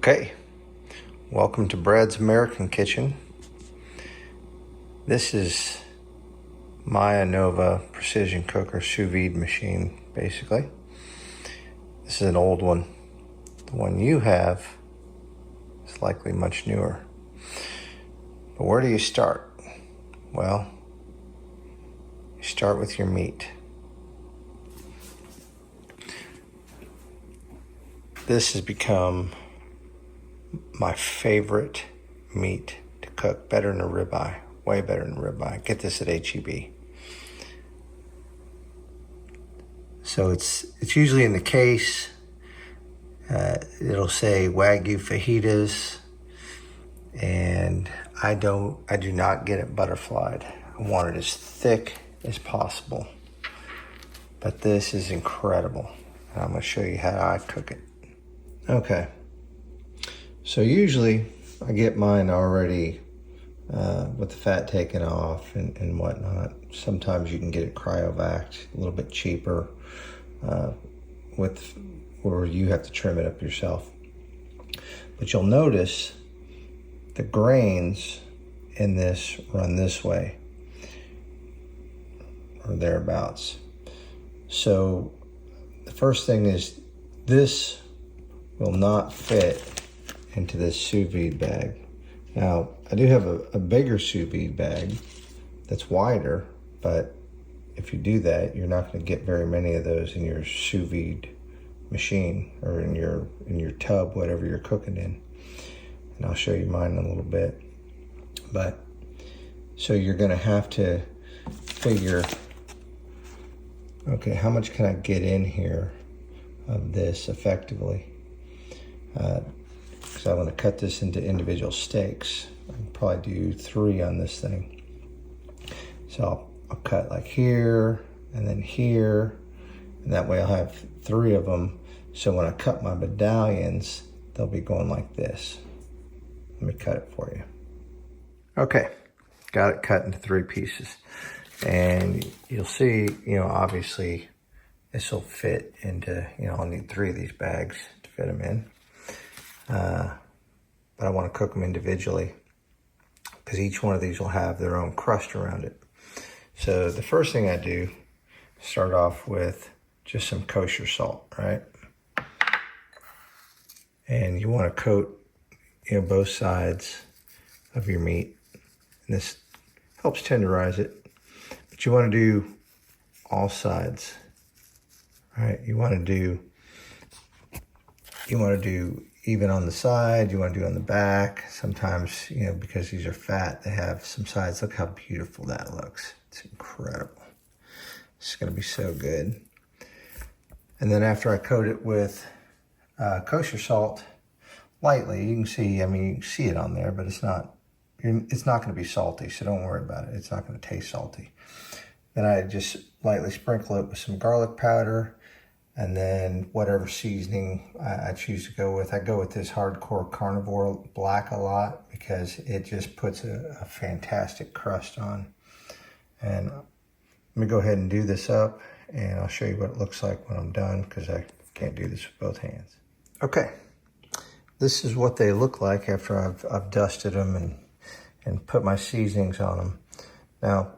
Okay, welcome to Brad's American Kitchen. This is my Anova precision cooker sous vide machine, basically. This is an old one. The one you have is likely much newer. But where do you start? Well, you start with your meat. This has become my favorite meat to cook, better than a ribeye, way better than a ribeye. Get this at HEB. So it's usually in the case. It'll say Wagyu fajitas, and I do not get it butterflied. I want it as thick as possible. But this is incredible. And I'm going to show you how I cook it. Okay. So usually I get mine already with the fat taken off and whatnot. Sometimes you can get it cryovac, a little bit cheaper, where you have to trim it up yourself. But you'll notice the grains in this run this way or thereabouts. So the first thing is this will not fit into this sous vide bag. Now, I do have a bigger sous vide bag that's wider, but if you do that, you're not going to get very many of those in your sous vide machine or in your tub, whatever you're cooking in. And I'll show you mine in a little bit. But so you're going to have to figure, okay, how much can I get in here of this effectively? Because I want to cut this into individual steaks. I can probably do 3 on this thing. So I'll cut like here and then here, and that way I'll have 3 of them. So when I cut my medallions, they'll be going like this. Let me cut it for you. Okay, got it cut into 3 pieces. And you'll see, obviously this will fit into, I'll need 3 of these bags to fit them in. But I want to cook them individually because each one of these will have their own crust around it. So the first thing I do, start off with just some kosher salt, right? And you want to coat, both sides of your meat. And this helps tenderize it. But you want to do all sides, right? You want to do even on the side, you want to do on the back. Sometimes, because these are fat, they have some sides. Look how beautiful that looks. It's incredible. It's going to be so good. And then after I coat it with kosher salt, lightly, you can see, you can see it on there, but it's not going to be salty, so don't worry about it. It's not going to taste salty. Then I just lightly sprinkle it with some garlic powder, and then whatever seasoning I choose to go with. I go with this Hardcore Carnivore Black a lot because it just puts a fantastic crust on. And let me go ahead and do this up, and I'll show you what it looks like when I'm done because I can't do this with both hands. Okay, this is what they look like after I've dusted them and put my seasonings on them. Now,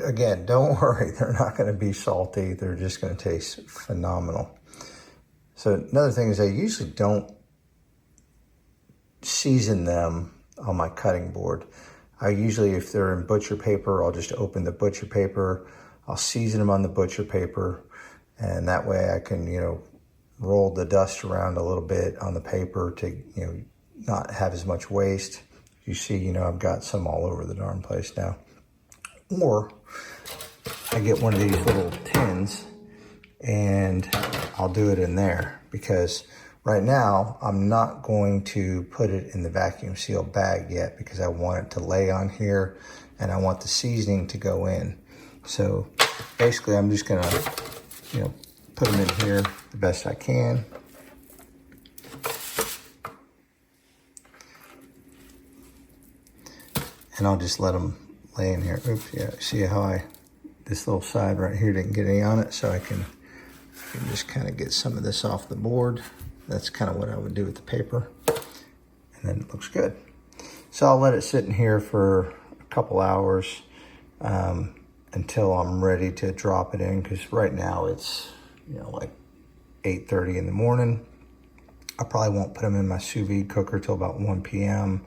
again, don't worry, they're not going to be salty. They're just going to taste phenomenal. So another thing is I usually don't season them on my cutting board. I usually, if they're in butcher paper, I'll just open the butcher paper. I'll season them on the butcher paper, and that way I can, roll the dust around a little bit on the paper to, not have as much waste. You see, I've got some all over the darn place now. Or I get one of these little tins and I'll do it in there because right now I'm not going to put it in the vacuum sealed bag yet because I want it to lay on here and I want the seasoning to go in. So basically I'm just gonna, put them in here the best I can. And I'll just let them lay in here. Oops, yeah, see how this little side right here didn't get any on it, so I can just kind of get some of this off the board. That's kind of what I would do with the paper. And then it looks good. So I'll let it sit in here for a couple hours until I'm ready to drop it in, because right now it's, you know, like 8:30 in the morning. I probably won't put them in my sous vide cooker till about 1 p.m.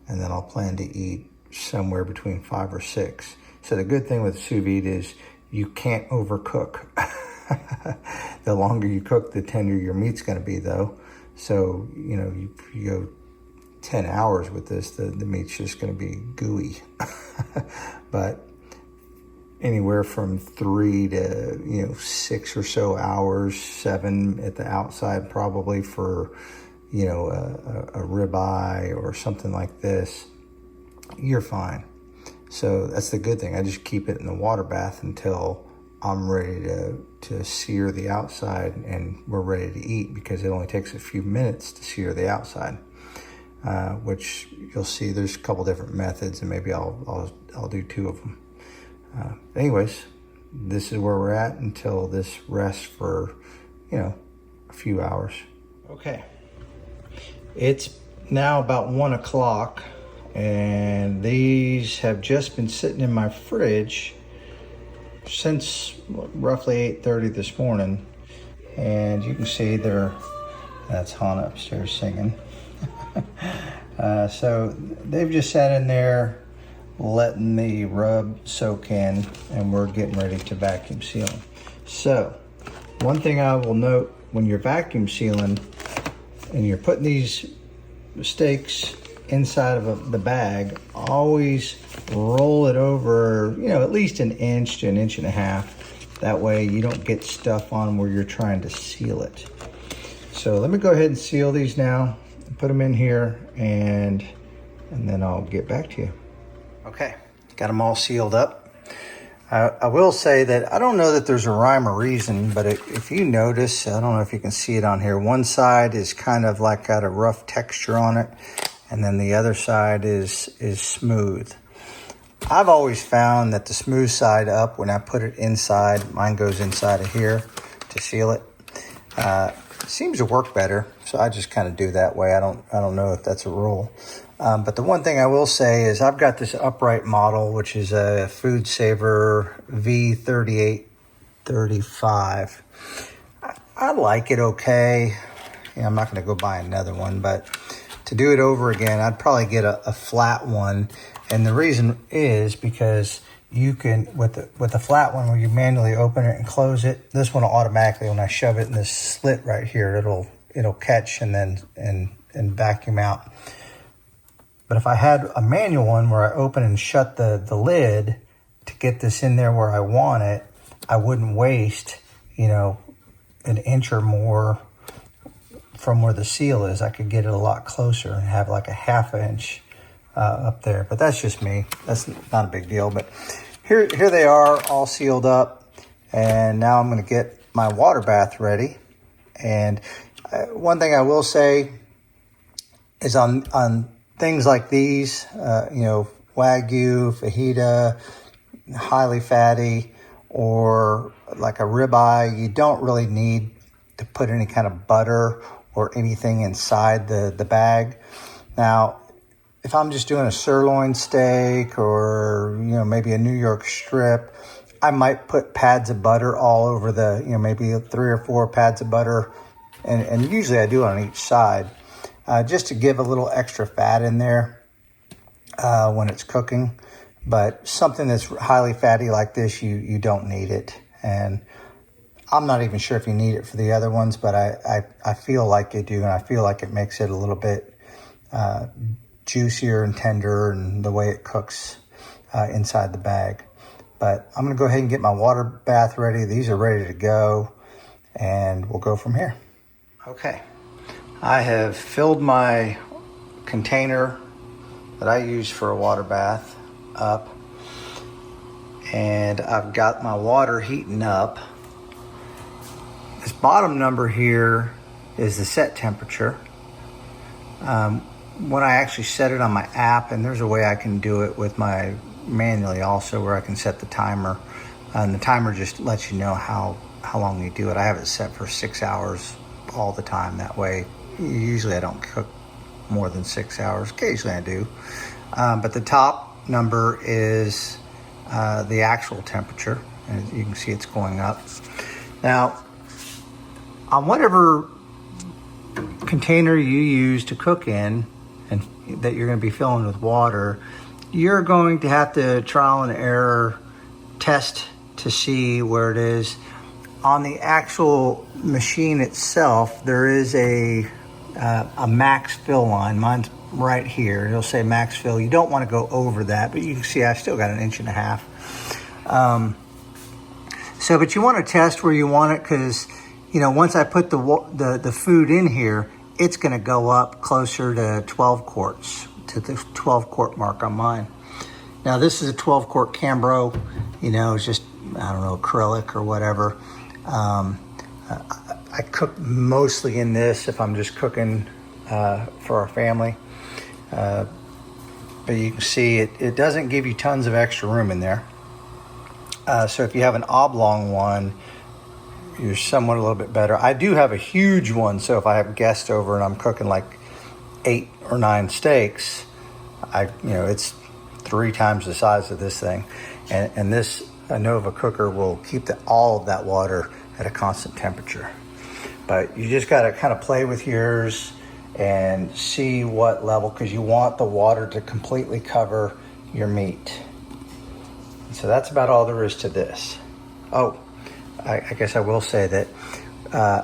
and then I'll plan to eat somewhere between 5 or 6. So the good thing with sous vide is you can't overcook. The longer you cook, the tender your meat's going to be, though. So, you know, you go 10 hours with this, the meat's just going to be gooey. But anywhere from 3 to, you know, 6 or so hours, 7 at the outside probably for, you know, a ribeye or something like this, you're fine. So that's the good thing. I just keep it in the water bath until I'm ready to sear the outside and we're ready to eat, because it only takes a few minutes to sear the outside, which you'll see there's a couple different methods, and maybe I'll do 2 of them. Anyways, this is where we're at until this rests for, you know, a few hours. Okay. It's now about 1 o'clock, and these have just been sitting in my fridge since roughly 8:30 this morning. And you can see that's Hannah upstairs singing. So they've just sat in there letting the rub soak in, and we're getting ready to vacuum seal them. So one thing I will note, when you're vacuum sealing and you're putting these steaks inside of the bag, always roll it over, you know, at least an inch to an inch and a half. That way you don't get stuff on where you're trying to seal it. So let me go ahead and seal these now, put them in here, and then I'll get back to you. Okay, got them all sealed up. I will say that I don't know that there's a rhyme or reason, but if you notice, I don't know if you can see it on here, one side is kind of like got a rough texture on it, and then the other side is smooth. I've always found that the smooth side up, when I put it inside, mine goes inside of here to seal it. Seems to work better, so I just kind of do that way. I don't know if that's a rule. But the one thing I will say is I've got this upright model, which is a Food Saver V3835. I like it okay. Yeah, I'm not going to go buy another one, but to do it over again, I'd probably get a flat one. And the reason is because you can, with the flat one, where you manually open it and close it, this one will automatically, when I shove it in this slit right here, it'll catch and then and vacuum out. But if I had a manual one where I open and shut the lid to get this in there where I want it, I wouldn't waste, you know, an inch or more from where the seal is. I could get it a lot closer and have like a ½ inch up there. But that's just me. That's not a big deal. But here they are, all sealed up. And now I'm going to get my water bath ready. And one thing I will say is on things like these, you know, Wagyu, fajita, highly fatty, or like a ribeye, you don't really need to put any kind of butter or anything inside the bag. Now, if I'm just doing a sirloin steak or, you know, maybe a New York strip, I might put pads of butter all over the, you know, maybe 3 or 4 pads of butter. And usually I do it on each side, just to give a little extra fat in there when it's cooking. But something that's highly fatty like this, you don't need it. And I'm not even sure if you need it for the other ones, but I feel like you do, and I feel like it makes it a little bit juicier and tender, and the way it cooks inside the bag. But I'm going to go ahead and get my water bath ready. These are ready to go, and we'll go from here. Okay, I have filled my container that I use for a water bath up, and I've got my water heating up. This bottom number here is the set temperature. When I actually set it on my app, and there's a way I can do it with my manually also, where I can set the timer, and the timer just lets you know how long you do it. I have it set for 6 hours all the time. That way, usually I don't cook more than 6 hours. Occasionally I do. But the top number is the actual temperature. And you can see it's going up. Now, on whatever container you use to cook in, and that you're going to be filling with water, you're going to have to trial and error test to see where it is. On the actual machine itself, there is a max fill line. Mine's right here. It'll say max fill. You don't want to go over that, but you can see I've still got 1.5 inches. But you want to test where you want it, because once I put the food in here, it's going to go up closer to 12 quarts, to the 12 quart mark on mine. Now this is a 12 quart Cambro, it's just, I don't know, acrylic or whatever. I cook mostly in this if I'm just cooking for our family. But you can see it doesn't give you tons of extra room in there. So if you have an oblong one, you're somewhat a little bit better. I do have a huge one, so if I have guests over and I'm cooking like 8 or 9 steaks, it's 3 times the size of this thing. And this Anova cooker will keep all of that water at a constant temperature. But you just got to kind of play with yours and see what level, because you want the water to completely cover your meat. So that's about all there is to this. Oh, I guess I will say that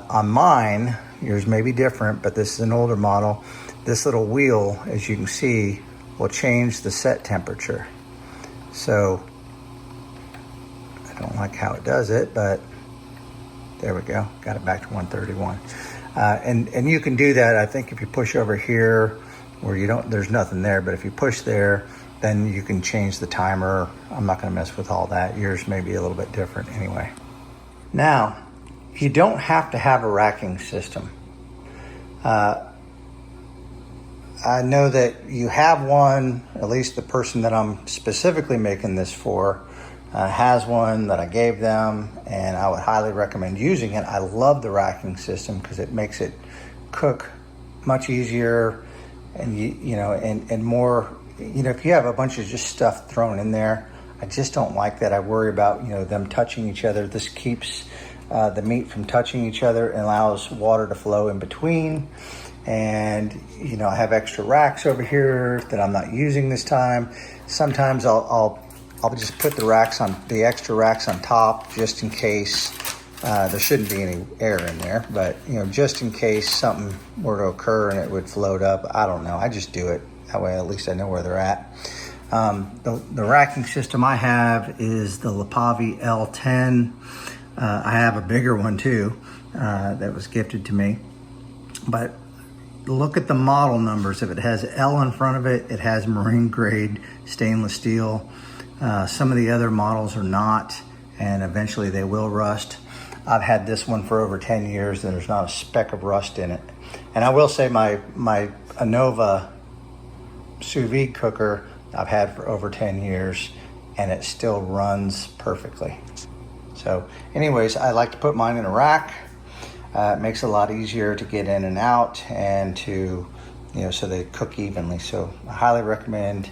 on mine, yours may be different, but this is an older model. This little wheel, as you can see, will change the set temperature. So I don't like how it does it, but there we go. Got it back to 131. And you can do that, I think, if you push over here where there's nothing there, but if you push there, then you can change the timer. I'm not gonna mess with all that. Yours may be a little bit different anyway. Now, you don't have to have a racking system. I know that you have one, at least the person that I'm specifically making this for has one that I gave them, and I would highly recommend using it. I love the racking system because it makes it cook much easier, and and more. If you have a bunch of just stuff thrown in there, I just don't like that. I worry about them touching each other. This keeps the meat from touching each other and allows water to flow in between. And I have extra racks over here that I'm not using this time. Sometimes I'll just put the extra racks on top just in case. There shouldn't be any air in there, but just in case something were to occur and it would float up. I don't know. I just do it that way. At least I know where they're at. The racking system I have is the Lapavi L10. I have a bigger one too that was gifted to me. But look at the model numbers. If it has L in front of it, it has marine grade stainless steel. Some of the other models are not, and eventually they will rust. I've had this one for over 10 years and there's not a speck of rust in it. And I will say my Anova sous vide cooker I've had for over 10 years and it still runs perfectly. So anyways, I like to put mine in a rack. It makes it a lot easier to get in and out and to, so they cook evenly. So I highly recommend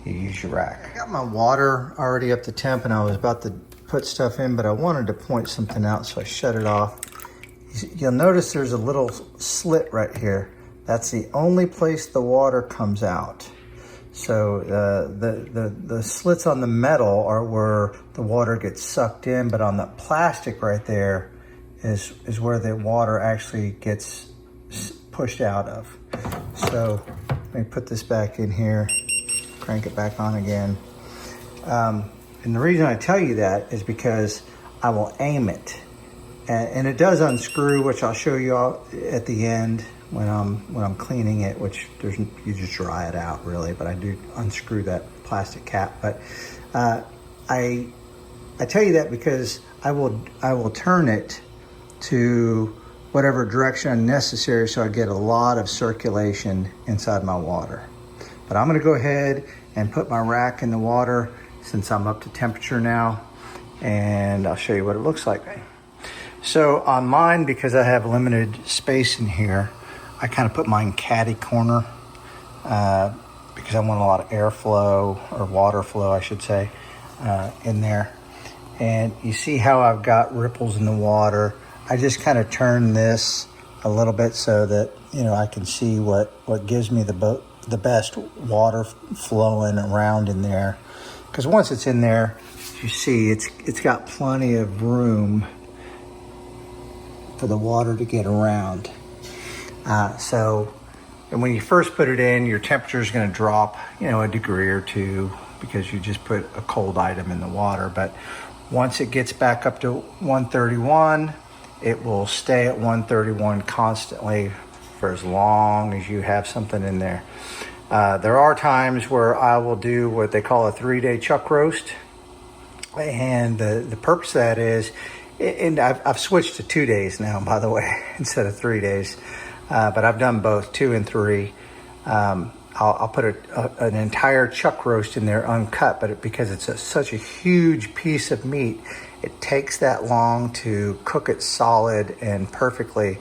you use your rack. I got my water already up to temp and I was about to put stuff in, but I wanted to point something out, so I shut it off. You'll notice there's a little slit right here. That's the only place the water comes out. So the slits on the metal are where the water gets sucked in, but on the plastic right there is where the water actually gets pushed out of. So let me put this back in here, crank it back on again. And the reason I tell you that is because I will aim it. And it does unscrew, which I'll show you all at the end when I'm cleaning it, which you just dry it out really, but I do unscrew that plastic cap. But I tell you that because I will turn it to whatever direction necessary so I get a lot of circulation inside my water. But I'm gonna go ahead and put my rack in the water since I'm up to temperature now, and I'll show you what it looks like. So on mine, because I have limited space in here, I kind of put mine catty corner because I want a lot of airflow, or water flow, I should say, in there. And you see how I've got ripples in the water. I just kind of turn this a little bit so that, you know, I can see what gives me the best water flowing around in there. Because once it's in there, you see it's got plenty of room for the water to get around. And when you first put it in, your temperature is going to drop, you know, a degree or two because you just put a cold item in the water. But once it gets back up to 131, it will stay at 131 constantly for as long as you have something in there. There are times where I will do what they call a 3-day chuck roast. And the purpose of that is, and I've switched to 2 days now, by the way, instead of 3 days. But I've done both, 2 and 3. I'll put an entire chuck roast in there uncut, but because it's such a huge piece of meat, it takes that long to cook it solid and perfectly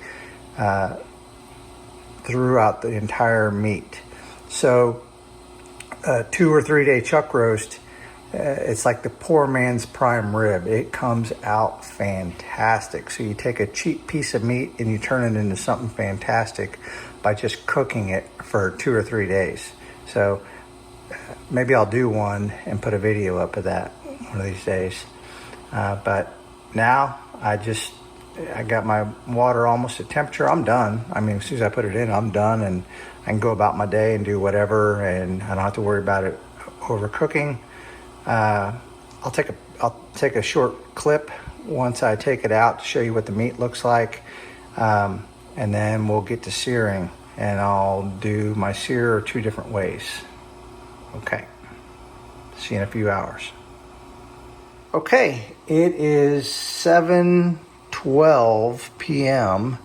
throughout the entire meat. So a 2 or 3 day chuck roast, it's like the poor man's prime rib. It comes out fantastic. So you take a cheap piece of meat and you turn it into something fantastic by just cooking it for 2 or 3 days. So maybe I'll do one and put a video up of that one of these days. But now I got my water almost at temperature. I'm done. I mean, as soon as I put it in, I'm done, and I can go about my day and do whatever, and I don't have to worry about it overcooking. I'll take a short clip once I take it out to show you what the meat looks like, and then we'll get to searing, and I'll do my sear 2 different ways. Okay, see you in a few hours. Okay, it is 7:12 p.m.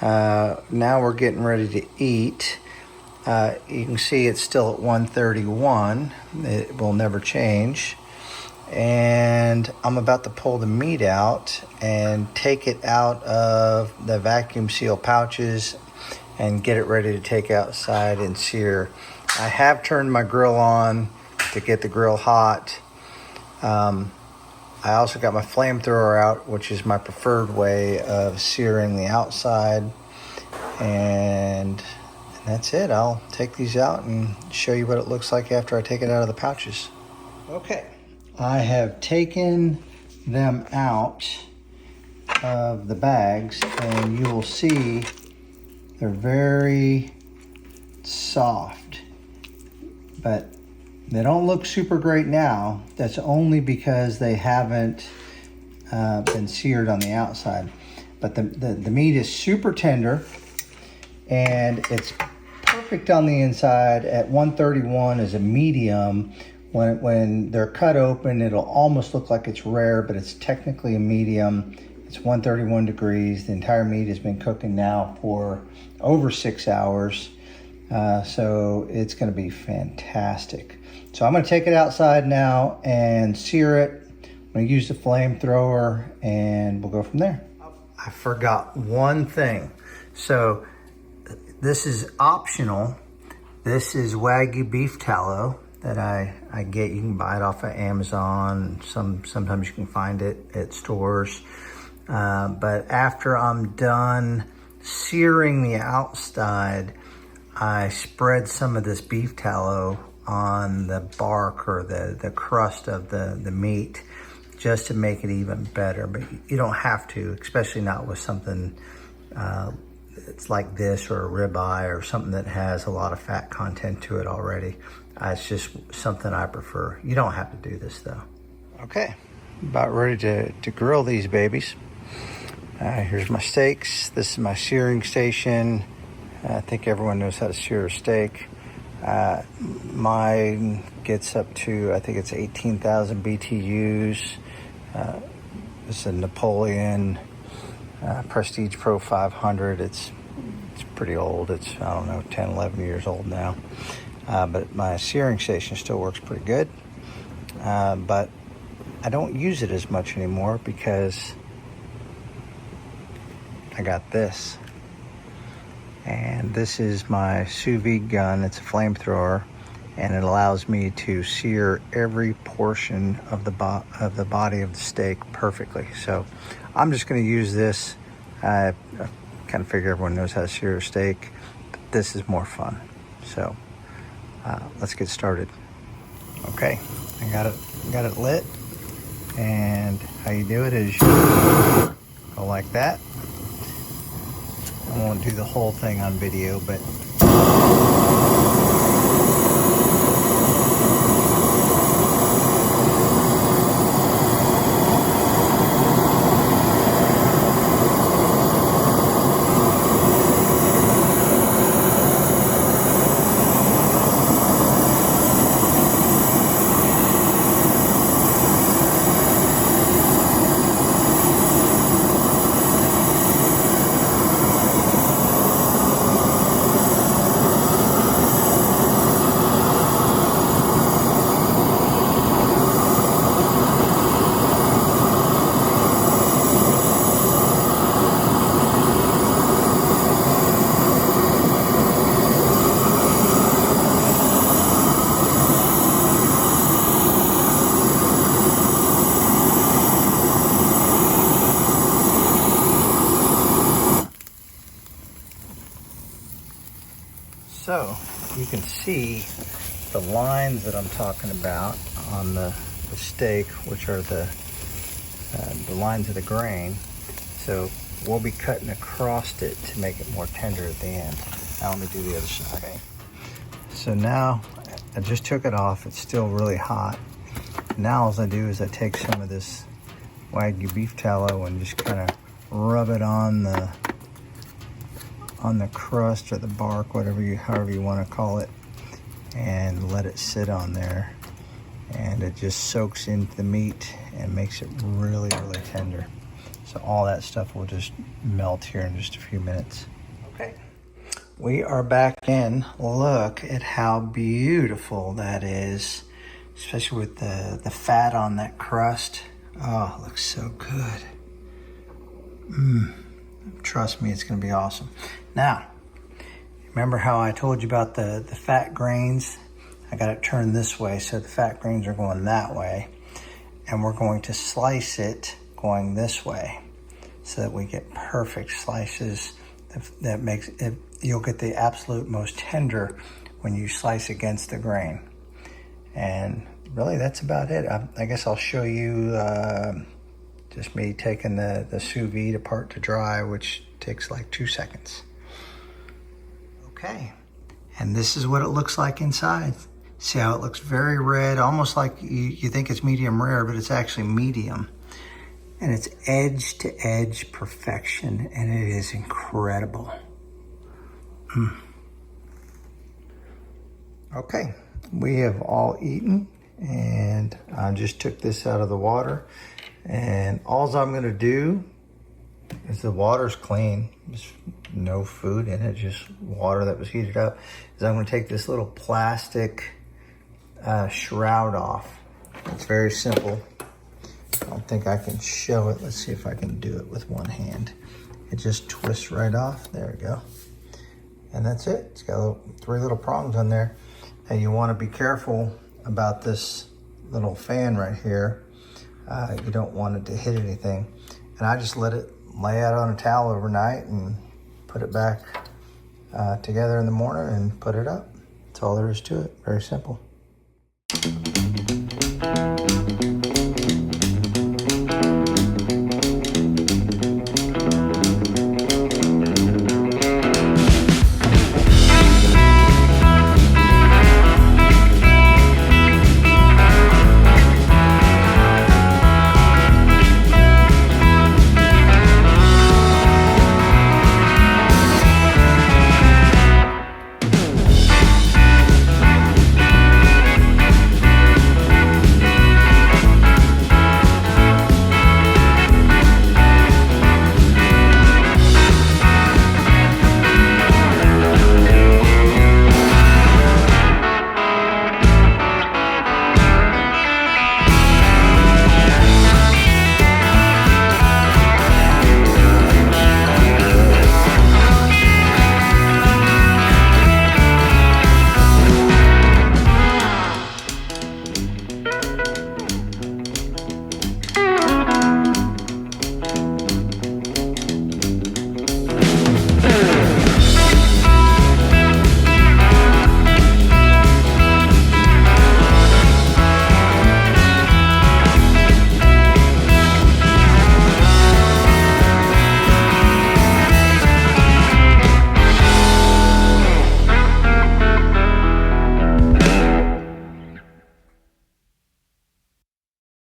Now we're getting ready to eat. You can see it's still at 131. It will never change. And I'm about to pull the meat out and take it out of the vacuum seal pouches and get it ready to take outside and sear. I have turned my grill on to get the grill hot. I also got my flamethrower out, which is my preferred way of searing the outside. And that's it. I'll take these out and show you what it looks like after I take it out of the pouches. Okay, I have taken them out of the bags, and you will see they're very soft, but they don't look super great now. That's only because they haven't been seared on the outside. But the meat is super tender, and it's perfect on the inside. At 131 is a medium. When they're cut open, it'll almost look like it's rare, but it's technically a medium. It's 131 degrees. The entire meat has been cooking now for over 6 hours. So it's going to be fantastic. So I'm going to take it outside now and sear it. I'm going to use the flamethrower, and we'll go from there. I forgot one thing. So this is optional. This is Wagyu beef tallow that I get. You can buy it off of Amazon. Sometimes you can find it at stores. But after I'm done searing the outside, I spread some of this beef tallow on the bark or the crust of the meat just to make it even better. But you don't have to, especially not with something it's like this, or a ribeye, or something that has a lot of fat content to it already. It's just something I prefer. You don't have to do this though. Okay, about ready to grill these babies. Here's my steaks. This is my searing station. I think everyone knows how to sear a steak. Mine gets up to, I think it's 18,000 BTUs. This is a Napoleon Prestige Pro 500. It's pretty old. It's, I don't know, 10, 11 years old now. But my searing station still works pretty good. But I don't use it as much anymore because I got this. And this is my sous vide gun. It's a flamethrower, and it allows me to sear every portion of the body of the steak perfectly. So I'm just going to use this. I kind of figure everyone knows how to sear a steak, but this is more fun. So let's get started. Okay, I got it lit, and how you do it is you go like that. I won't do the whole thing on video, but so you can see the lines that I'm talking about on the steak, which are the lines of the grain. So we'll be cutting across it to make it more tender at the end. Now let me do the other side. Okay. So now I just took it off. It's still really hot. Now all I do is I take some of this Wagyu beef tallow and just kind of rub it on the crust or the bark, however you want to call it, and let it sit on there, and it just soaks into the meat and makes it really, really tender. So all that stuff will just melt here in just a few minutes. Okay, we are back in. Look at how beautiful that is, especially with the fat on that crust. Oh, it looks so good. Trust me, it's going to be awesome. Now, remember how I told you about the fat grains? I got it turned this way, so the fat grains are going that way. And we're going to slice it going this way so that we get perfect slices. That makes it, you'll get the absolute most tender when you slice against the grain. And really, that's about it. I guess I'll show you just me taking the sous vide apart to dry, which takes like 2 seconds. Okay, and this is what it looks like inside. See how it looks very red, almost like you think it's medium rare, but it's actually medium. And it's edge to edge perfection, and it is incredible. Okay, we have all eaten, and I just took this out of the water. And all I'm gonna do is, the water's clean, there's no food in it, just water that was heated up, is I'm gonna take this little plastic shroud off. It's very simple. I don't think I can show it. Let's see if I can do it with one hand. It just twists right off. There we go. And that's it. It's got 3 little prongs on there. Now you wanna be careful about this little fan right here. You don't want it to hit anything. And I just let it lay out on a towel overnight and put it back together in the morning and put it up. That's all there is to it. Very simple.